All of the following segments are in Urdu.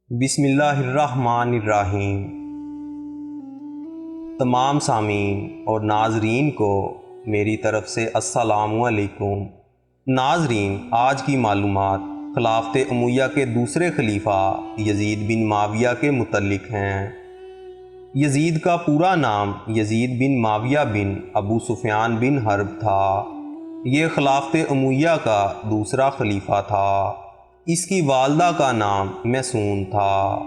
بسم اللہ الرحمن الرحیم۔ تمام سامعین اور ناظرین کو میری طرف سے السلام علیکم۔ ناظرین، آج کی معلومات خلافت امیہ کے دوسرے خلیفہ یزید بن معاویہ کے متعلق ہیں۔ یزید کا پورا نام یزید بن معاویہ بن ابو سفیان بن حرب تھا۔ یہ خلافت امیہ کا دوسرا خلیفہ تھا۔ اس کی والدہ کا نام میسون تھا۔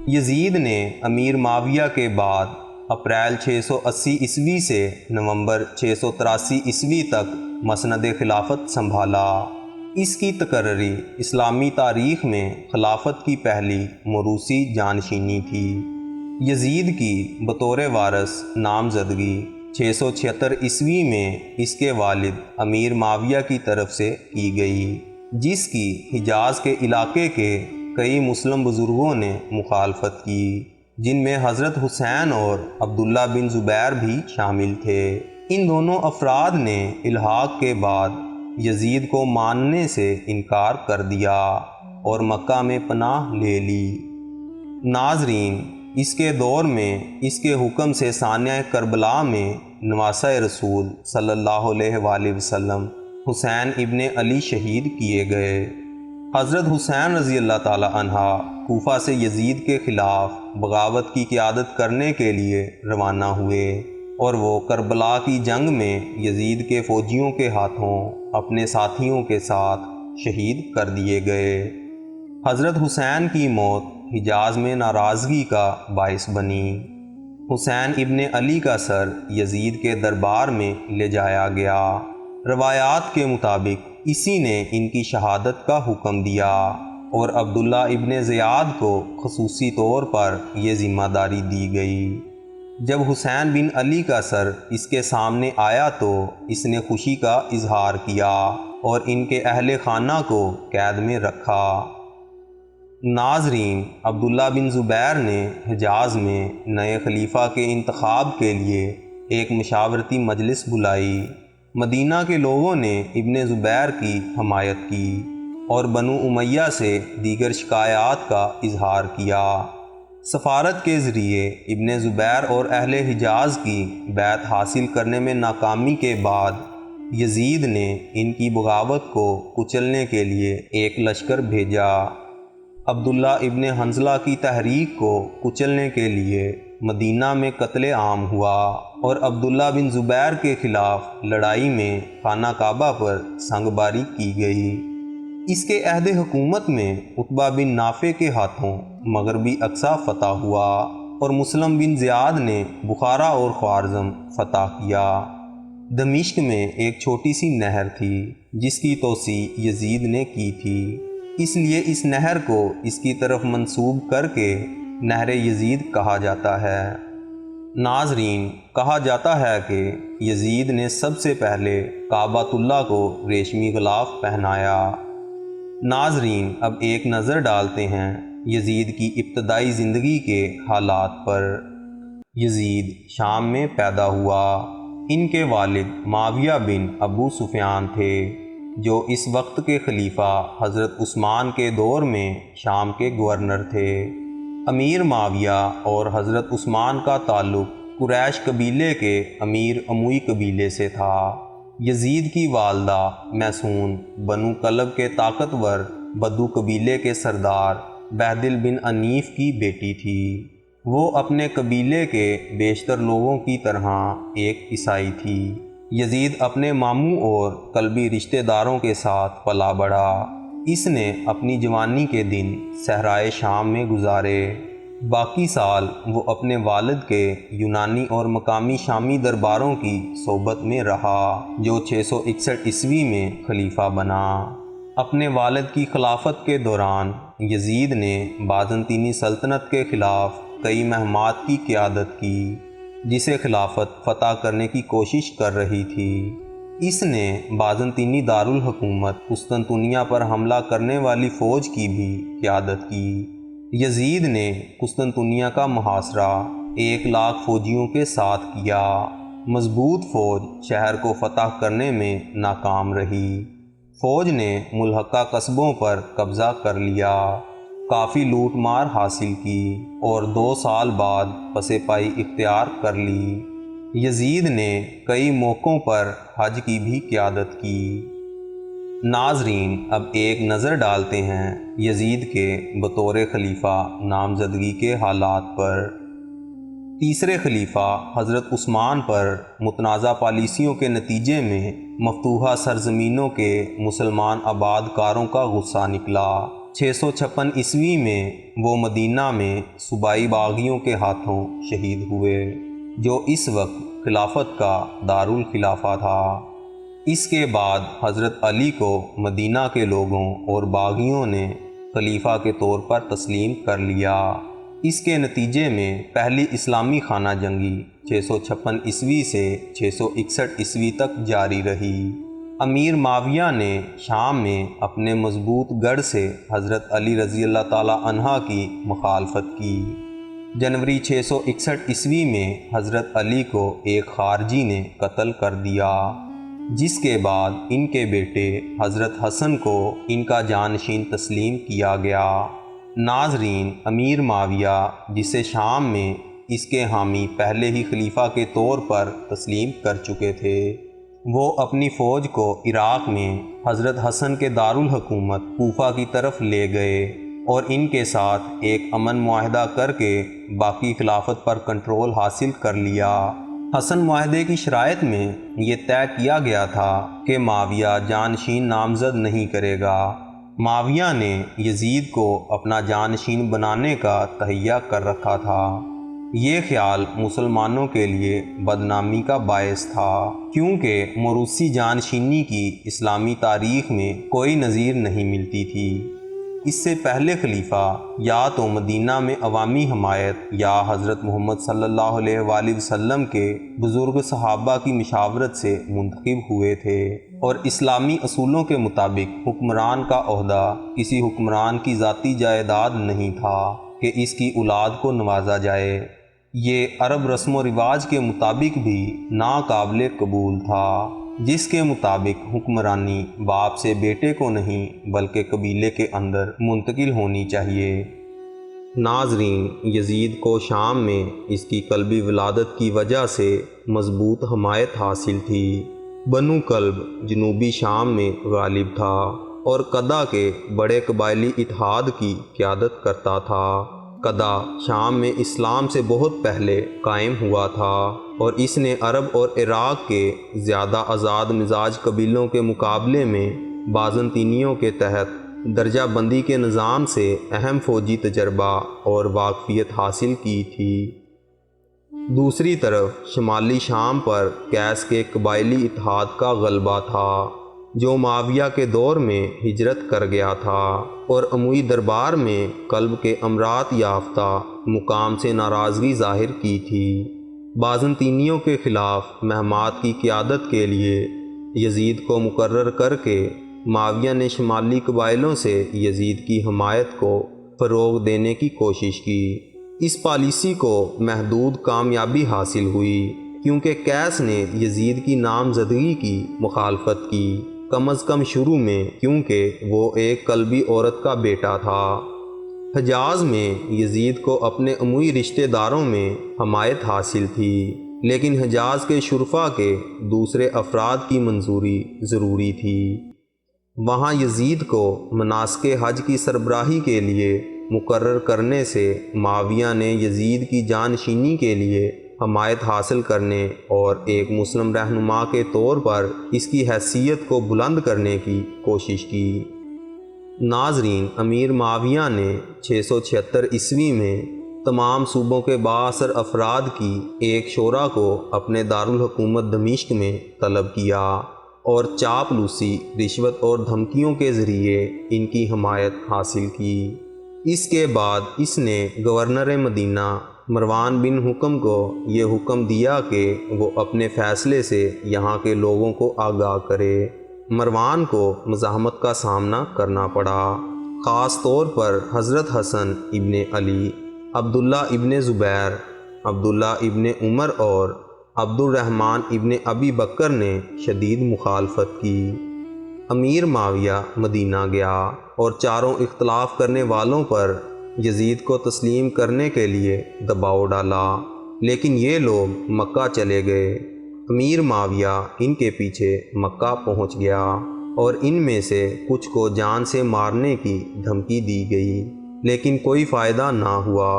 یزید نے امیر معاویہ کے بعد اپریل 680 عیسوی سے نومبر 683 عیسوی تک مسند خلافت سنبھالا۔ اس کی تقرری اسلامی تاریخ میں خلافت کی پہلی موروثی جانشینی تھی۔ یزید کی بطور وارث نامزدگی 676 عیسوی میں اس کے والد امیر معاویہ کی طرف سے کی گئی، جس کی حجاز کے علاقے کے کئی مسلم بزرگوں نے مخالفت کی، جن میں حضرت حسین اور عبداللہ بن زبیر بھی شامل تھے۔ ان دونوں افراد نے الحاق کے بعد یزید کو ماننے سے انکار کر دیا اور مکہ میں پناہ لے لی۔ ناظرین، اس کے دور میں اس کے حکم سے سانحہ کربلا میں نواسہ رسول صلی اللہ علیہ وآلہ وسلم حسین ابن علی شہید کیے گئے۔ حضرت حسین رضی اللہ تعالی عنہ کوفہ سے یزید کے خلاف بغاوت کی قیادت کرنے کے لیے روانہ ہوئے، اور وہ کربلا کی جنگ میں یزید کے فوجیوں کے ہاتھوں اپنے ساتھیوں کے ساتھ شہید کر دیے گئے۔ حضرت حسین کی موت حجاز میں ناراضگی کا باعث بنی۔ حسین ابن علی کا سر یزید کے دربار میں لے جایا گیا۔ روایات کے مطابق اسی نے ان کی شہادت کا حکم دیا، اور عبداللہ ابن زیاد کو خصوصی طور پر یہ ذمہ داری دی گئی۔ جب حسین بن علی کا سر اس کے سامنے آیا تو اس نے خوشی کا اظہار کیا اور ان کے اہل خانہ کو قید میں رکھا۔ ناظرین، عبداللہ بن زبیر نے حجاز میں نئے خلیفہ کے انتخاب کے لیے ایک مشاورتی مجلس بلائی۔ مدینہ کے لوگوں نے ابن زبیر کی حمایت کی اور بنو امیہ سے دیگر شکایات کا اظہار کیا۔ سفارت کے ذریعے ابن زبیر اور اہل حجاز کی بیعت حاصل کرنے میں ناکامی کے بعد یزید نے ان کی بغاوت کو کچلنے کے لیے ایک لشکر بھیجا۔ عبداللہ ابن حنظلہ کی تحریک کو کچلنے کے لیے مدینہ میں قتل عام ہوا، اور عبداللہ بن زبیر کے خلاف لڑائی میں خانہ کعبہ پر سنگ باری کی گئی۔ اس کے عہد حکومت میں عتبہ بن نافع کے ہاتھوں مغربی اقصی فتح ہوا، اور مسلم بن زیاد نے بخارا اور خوارزم فتح کیا۔ دمشق میں ایک چھوٹی سی نہر تھی جس کی توسیع یزید نے کی تھی، اس لیے اس نہر کو اس کی طرف منسوب کر کے نہر یزید کہا جاتا ہے۔ ناظرین، کہا جاتا ہے کہ یزید نے سب سے پہلے کعبۃ اللہ کو ریشمی غلاف پہنایا۔ ناظرین، اب ایک نظر ڈالتے ہیں یزید کی ابتدائی زندگی کے حالات پر۔ یزید شام میں پیدا ہوا۔ ان کے والد معاویہ بن ابو سفیان تھے، جو اس وقت کے خلیفہ حضرت عثمان کے دور میں شام کے گورنر تھے۔ امیر معاویہ اور حضرت عثمان کا تعلق قریش قبیلے کے امیر اموی قبیلے سے تھا۔ یزید کی والدہ میسون بنو کلب کے طاقتور بدو قبیلے کے سردار بہدل بن انیف کی بیٹی تھی۔ وہ اپنے قبیلے کے بیشتر لوگوں کی طرح ایک عیسائی تھی۔ یزید اپنے ماموں اور قلبی رشتہ داروں کے ساتھ پلا بڑھا۔ اس نے اپنی جوانی کے دن صحرائے شام میں گزارے۔ باقی سال وہ اپنے والد کے یونانی اور مقامی شامی درباروں کی صحبت میں رہا، جو 661 عیسوی میں خلیفہ بنا۔ اپنے والد کی خلافت کے دوران یزید نے بازنطینی سلطنت کے خلاف کئی مہمات کی قیادت کی، جسے خلافت فتح کرنے کی کوشش کر رہی تھی۔ اس نے بازنطینی دارالحکومت قسطنطنیہ پر حملہ کرنے والی فوج کی بھی قیادت کی۔ یزید نے قسطنطنیہ کا محاصرہ 1,00,000 فوجیوں کے ساتھ کیا۔ مضبوط فوج شہر کو فتح کرنے میں ناکام رہی۔ فوج نے ملحقہ قصبوں پر قبضہ کر لیا۔ کافی لوٹ مار حاصل کی اور 2 سال بعد پس پائی اختیار کر لی۔ یزید نے کئی موقعوں پر حج کی بھی قیادت کی۔ ناظرین، اب ایک نظر ڈالتے ہیں یزید کے بطور خلیفہ نامزدگی کے حالات پر۔ تیسرے خلیفہ حضرت عثمان پر متنازع پالیسیوں کے نتیجے میں مفتوحہ سرزمینوں کے مسلمان آباد کاروں کا غصہ نکلا۔ 656 عیسوی میں وہ مدینہ میں صوبائی باغیوں کے ہاتھوں شہید ہوئے، جو اس وقت خلافت کا دارالخلافہ تھا۔ اس کے بعد حضرت علی کو مدینہ کے لوگوں اور باغیوں نے خلیفہ کے طور پر تسلیم کر لیا۔ اس کے نتیجے میں پہلی اسلامی خانہ جنگی 656 عیسوی سے 661 عیسوی تک جاری رہی۔ امیر معاویہ نے شام میں اپنے مضبوط گڑھ سے حضرت علی رضی اللہ تعالیٰ عنہ کی مخالفت کی۔ جنوری 661 عیسوی میں حضرت علی کو ایک خارجی نے قتل کر دیا، جس کے بعد ان کے بیٹے حضرت حسن کو ان کا جانشین تسلیم کیا گیا۔ ناظرین، امیر معاویہ، جسے شام میں اس کے حامی پہلے ہی خلیفہ کے طور پر تسلیم کر چکے تھے، وہ اپنی فوج کو عراق میں حضرت حسن کے دارالحکومت کوفہ کی طرف لے گئے اور ان کے ساتھ ایک امن معاہدہ کر کے باقی خلافت پر کنٹرول حاصل کر لیا۔ حسن معاہدے کی شرائط میں یہ طے کیا گیا تھا کہ معاویہ جانشین نامزد نہیں کرے گا۔ معاویہ نے یزید کو اپنا جانشین بنانے کا تہیہ کر رکھا تھا۔ یہ خیال مسلمانوں کے لیے بدنامی کا باعث تھا، کیونکہ موروثی جانشینی کی اسلامی تاریخ میں کوئی نظیر نہیں ملتی تھی۔ اس سے پہلے خلیفہ یا تو مدینہ میں عوامی حمایت یا حضرت محمد صلی اللہ علیہ وآلہ وسلم کے بزرگ صحابہ کی مشاورت سے منتخب ہوئے تھے، اور اسلامی اصولوں کے مطابق حکمران کا عہدہ کسی حکمران کی ذاتی جائیداد نہیں تھا کہ اس کی اولاد کو نوازا جائے۔ یہ عرب رسم و رواج کے مطابق بھی ناقابل قبول تھا، جس کے مطابق حکمرانی باپ سے بیٹے کو نہیں بلکہ قبیلے کے اندر منتقل ہونی چاہیے۔ ناظرین، یزید کو شام میں اس کی قلبی ولادت کی وجہ سے مضبوط حمایت حاصل تھی۔ بنو کلب جنوبی شام میں غالب تھا اور قدا کے بڑے قبائلی اتحاد کی قیادت کرتا تھا۔ قدا شام میں اسلام سے بہت پہلے قائم ہوا تھا، اور اس نے عرب اور عراق کے زیادہ آزاد مزاج قبیلوں کے مقابلے میں بازنطینیوں کے تحت درجہ بندی کے نظام سے اہم فوجی تجربہ اور واقفیت حاصل کی تھی۔ دوسری طرف شمالی شام پر قیس کے قبائلی اتحاد کا غلبہ تھا، جو معاویہ کے دور میں ہجرت کر گیا تھا اور اموی دربار میں قلب کے امراض یافتہ مقام سے ناراضگی ظاہر کی تھی۔ بازنطینیوں کے خلاف مہمات کی قیادت کے لیے یزید کو مقرر کر کے معاویہ نے شمالی قبائلوں سے یزید کی حمایت کو فروغ دینے کی کوشش کی۔ اس پالیسی کو محدود کامیابی حاصل ہوئی، کیونکہ قیس نے یزید کی نامزدگی کی مخالفت کی، کم از کم شروع میں، کیونکہ وہ ایک قلبی عورت کا بیٹا تھا۔ حجاز میں یزید کو اپنے اموی رشتہ داروں میں حمایت حاصل تھی، لیکن حجاز کے شرفاء کے دوسرے افراد کی منظوری ضروری تھی۔ وہاں یزید کو مناسک حج کی سربراہی کے لیے مقرر کرنے سے معاویہ نے یزید کی جانشینی کے لیے حمایت حاصل کرنے اور ایک مسلم رہنما کے طور پر اس کی حیثیت کو بلند کرنے کی کوشش کی۔ ناظرین، امیر معاویہ نے 676 عیسوی میں تمام صوبوں کے بااثر افراد کی ایک شورا کو اپنے دارالحکومت دمشق میں طلب کیا اور چاپلوسی، رشوت اور دھمکیوں کے ذریعے ان کی حمایت حاصل کی۔ اس کے بعد اس نے گورنر مدینہ مروان بن حکم کو یہ حکم دیا کہ وہ اپنے فیصلے سے یہاں کے لوگوں کو آگاہ کرے۔ مروان کو مزاحمت کا سامنا کرنا پڑا، خاص طور پر حضرت حسن ابن علی، عبداللہ ابن زبیر، عبداللہ ابن عمر اور عبد الرحمن ابن ابی بکر نے شدید مخالفت کی۔ امیر معاویہ مدینہ گیا اور چاروں اختلاف کرنے والوں پر یزید کو تسلیم کرنے کے لیے دباؤ ڈالا، لیکن یہ لوگ مکہ چلے گئے۔ امیر معاویہ ان کے پیچھے مکہ پہنچ گیا اور ان میں سے کچھ کو جان سے مارنے کی دھمکی دی گئی، لیکن کوئی فائدہ نہ ہوا۔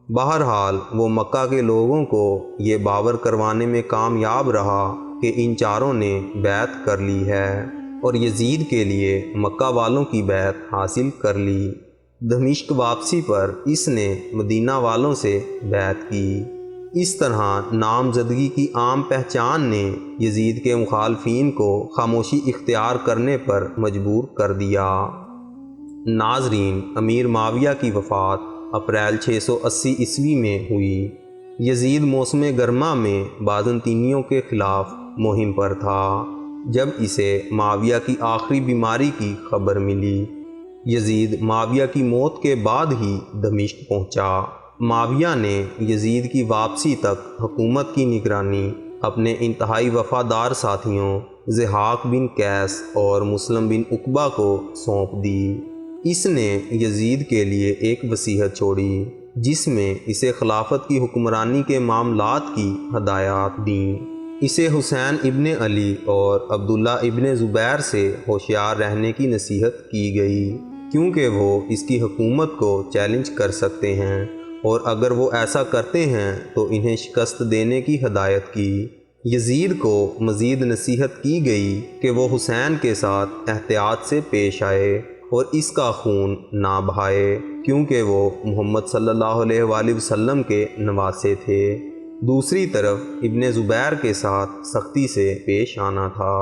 بہرحال وہ مکہ کے لوگوں کو یہ باور کروانے میں کامیاب رہا کہ ان چاروں نے بیعت کر لی ہے اور یزید کے لیے مکہ والوں کی بیعت حاصل کر لی۔ دمشق واپسی پر اس نے مدینہ والوں سے بیعت کی۔ اس طرح نامزدگی کی عام پہچان نے یزید کے مخالفین کو خاموشی اختیار کرنے پر مجبور کر دیا۔ ناظرین، امیر معاویہ کی وفات اپریل 680 عیسوی میں ہوئی۔ یزید موسم گرما میں بازنطینیوں کے خلاف مہم پر تھا جب اسے معاویہ کی آخری بیماری کی خبر ملی۔ یزید معاویہ کی موت کے بعد ہی دمشق پہنچا۔ معاویہ نے یزید کی واپسی تک حکومت کی نگرانی اپنے انتہائی وفادار ساتھیوں ضحاک بن قیس اور مسلم بن عقبہ کو سونپ دی۔ اس نے یزید کے لیے ایک وصیت چھوڑی جس میں اسے خلافت کی حکمرانی کے معاملات کی ہدایات دیں۔ اسے حسین ابن علی اور عبداللہ ابن زبیر سے ہوشیار رہنے کی نصیحت کی گئی، کیونکہ وہ اس کی حکومت کو چیلنج کر سکتے ہیں اور اگر وہ ایسا کرتے ہیں تو انہیں شکست دینے کی ہدایت کی۔ یزید کو مزید نصیحت کی گئی کہ وہ حسین کے ساتھ احتیاط سے پیش آئے اور اس کا خون نہ بہائے، کیونکہ وہ محمد صلی اللہ علیہ وآلہ وسلم کے نواسے تھے۔ دوسری طرف ابن زبیر کے ساتھ سختی سے پیش آنا تھا۔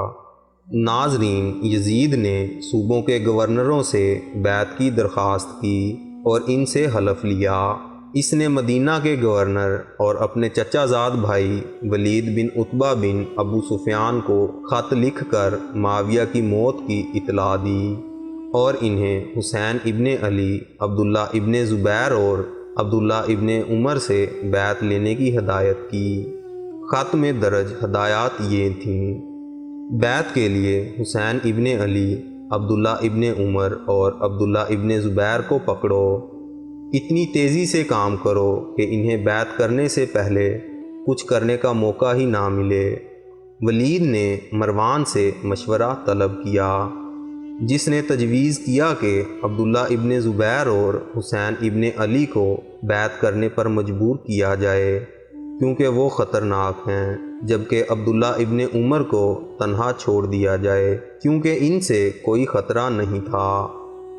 ناظرین، یزید نے صوبوں کے گورنروں سے بیعت کی درخواست کی اور ان سے حلف لیا۔ اس نے مدینہ کے گورنر اور اپنے چچا زاد بھائی ولید بن عتبہ بن ابو سفیان کو خط لکھ کر معاویہ کی موت کی اطلاع دی اور انہیں حسین ابن علی، عبداللہ ابن زبیر اور عبداللہ ابن عمر سے بیعت لینے کی ہدایت کی۔ خط میں درج ہدایات یہ تھیں: بیعت کے لیے حسین ابن علی، عبداللہ ابن عمر اور عبداللہ ابن زبیر کو پکڑو۔ اتنی تیزی سے کام کرو کہ انہیں بیعت کرنے سے پہلے کچھ کرنے کا موقع ہی نہ ملے۔ ولید نے مروان سے مشورہ طلب کیا، جس نے تجویز کیا کہ عبداللہ ابن زبیر اور حسین ابن علی کو بیعت کرنے پر مجبور کیا جائے کیونکہ وہ خطرناک ہیں، جبکہ عبداللہ ابن عمر کو تنہا چھوڑ دیا جائے کیونکہ ان سے کوئی خطرہ نہیں تھا۔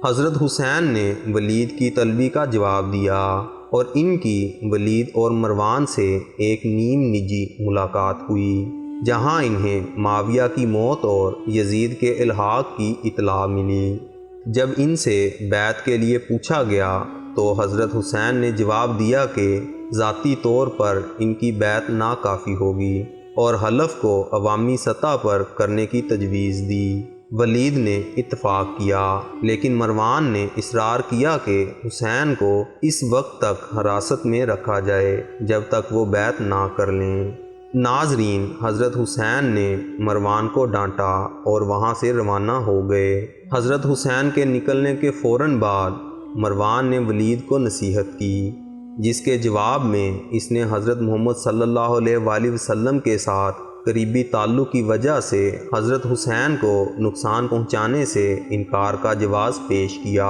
حضرت حسین نے ولید کی طلبی کا جواب دیا اور ان کی ولید اور مروان سے ایک نیم نجی ملاقات ہوئی، جہاں انہیں معاویہ کی موت اور یزید کے الحاق کی اطلاع ملی۔ جب ان سے بیعت کے لیے پوچھا گیا تو حضرت حسین نے جواب دیا کہ ذاتی طور پر ان کی بیعت ناکافی ہوگی اور حلف کو عوامی سطح پر کرنے کی تجویز دی۔ ولید نے اتفاق کیا، لیکن مروان نے اصرار کیا کہ حسین کو اس وقت تک حراست میں رکھا جائے جب تک وہ بیعت نہ کر لیں۔ ناظرین، حضرت حسین نے مروان کو ڈانٹا اور وہاں سے روانہ ہو گئے۔ حضرت حسین کے نکلنے کے فوراً بعد مروان نے ولید کو نصیحت کی، جس کے جواب میں اس نے حضرت محمد صلی اللہ علیہ وآلہ وسلم کے ساتھ قریبی تعلق کی وجہ سے حضرت حسین کو نقصان پہنچانے سے انکار کا جواز پیش کیا۔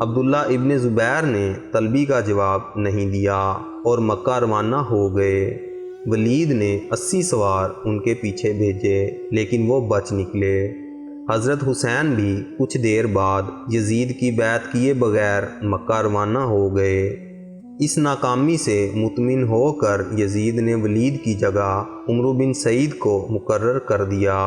عبداللہ ابن زبیر نے طلبی کا جواب نہیں دیا اور مکہ روانہ ہو گئے۔ ولید نے 80 سوار ان کے پیچھے بھیجے، لیکن وہ بچ نکلے۔ حضرت حسین بھی کچھ دیر بعد یزید کی بیعت کیے بغیر مکہ روانہ ہو گئے۔ اس ناکامی سے مطمئن ہو کر یزید نے ولید کی جگہ عمرو بن سعید کو مقرر کر دیا۔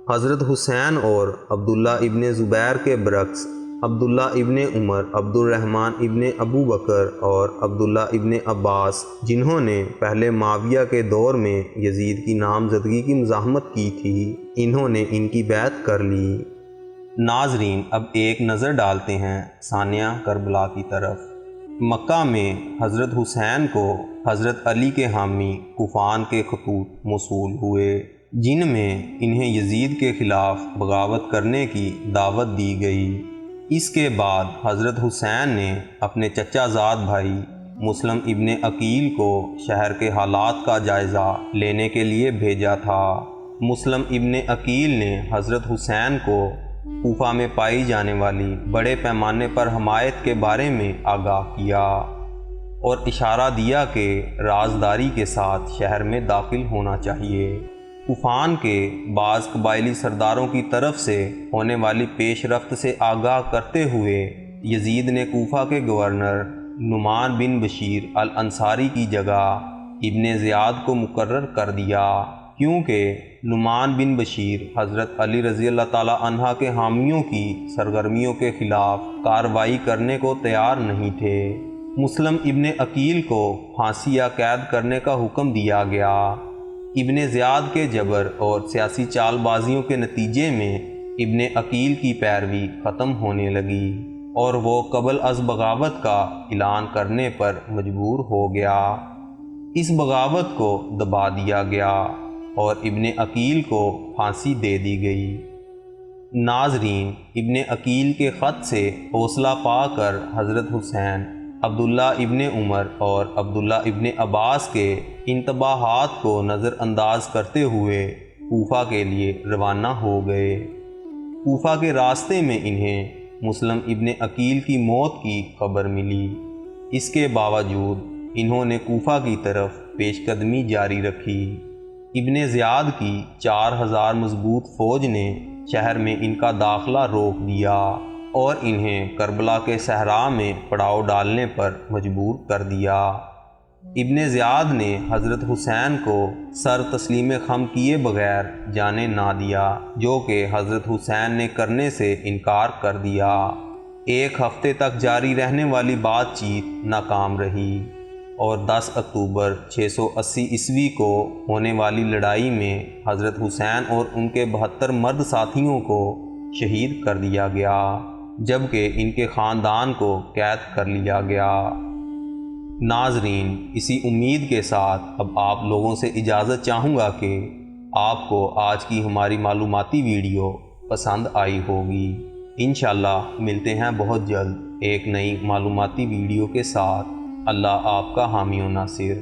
حضرت حسین اور عبداللہ ابن زبیر کے برعکس عبداللہ ابن عمر، عبد الرحمن ابن ابو بکر اور عبداللہ ابن عباس، جنہوں نے پہلے معاویہ کے دور میں یزید کی نامزدگی کی مزاحمت کی تھی، انہوں نے ان کی بیعت کر لی۔ ناظرین، اب ایک نظر ڈالتے ہیں ثانیہ کربلا کی طرف۔ مکہ میں حضرت حسین کو حضرت علی کے حامی کوفان کے خطوط موصول ہوئے، جن میں انہیں یزید کے خلاف بغاوت کرنے کی دعوت دی گئی۔ اس کے بعد حضرت حسین نے اپنے چچا زاد بھائی مسلم ابن عقیل کو شہر کے حالات کا جائزہ لینے کے لیے بھیجا تھا۔ مسلم ابن عقیل نے حضرت حسین کو کوفہ میں پائی جانے والی بڑے پیمانے پر حمایت کے بارے میں آگاہ کیا اور اشارہ دیا کہ رازداری کے ساتھ شہر میں داخل ہونا چاہیے۔ کوفان کے بعض قبائلی سرداروں کی طرف سے ہونے والی پیش رفت سے آگاہ کرتے ہوئے یزید نے کوفہ کے گورنر نعمان بن بشیر الانصاری کی جگہ ابن زیاد کو مقرر کر دیا، کیونکہ نعمان بن بشیر حضرت علی رضی اللہ تعالی عنہ کے حامیوں کی سرگرمیوں کے خلاف کارروائی کرنے کو تیار نہیں تھے۔ مسلم ابن عقیل کو پھانسی یا قید کرنے کا حکم دیا گیا۔ ابن زیاد کے جبر اور سیاسی چال بازیوں کے نتیجے میں ابن عقیل کی پیروی ختم ہونے لگی اور وہ قبل از بغاوت کا اعلان کرنے پر مجبور ہو گیا۔ اس بغاوت کو دبا دیا گیا اور ابن عقیل کو پھانسی دے دی گئی۔ ناظرین، ابن عقیل کے خط سے حوصلہ پا کر حضرت حسین عبداللہ ابن عمر اور عبداللہ ابن عباس کے انتباہات کو نظر انداز کرتے ہوئے کوفہ کے لیے روانہ ہو گئے۔ کوفہ کے راستے میں انہیں مسلم ابن عقیل کی موت کی خبر ملی۔ اس کے باوجود انہوں نے کوفہ کی طرف پیش قدمی جاری رکھی۔ ابن زیاد کی 4000 مضبوط فوج نے شہر میں ان کا داخلہ روک دیا اور انہیں کربلا کے صحرا میں پڑاؤ ڈالنے پر مجبور کر دیا۔ ابن زیاد نے حضرت حسین کو سر تسلیم خم کیے بغیر جانے نہ دیا، جو کہ حضرت حسین نے کرنے سے انکار کر دیا۔ 1 ہفتے تک جاری رہنے والی بات چیت ناکام رہی اور 10 اکتوبر 680 عیسوی کو ہونے والی لڑائی میں حضرت حسین اور ان کے 72 مرد ساتھیوں کو شہید کر دیا گیا، جبکہ ان کے خاندان کو قید کر لیا گیا۔ ناظرین، اسی امید کے ساتھ اب آپ لوگوں سے اجازت چاہوں گا کہ آپ کو آج کی ہماری معلوماتی ویڈیو پسند آئی ہوگی۔ انشاءاللہ ملتے ہیں بہت جلد ایک نئی معلوماتی ویڈیو کے ساتھ۔ اللہ آپ کا حامی و ناصر۔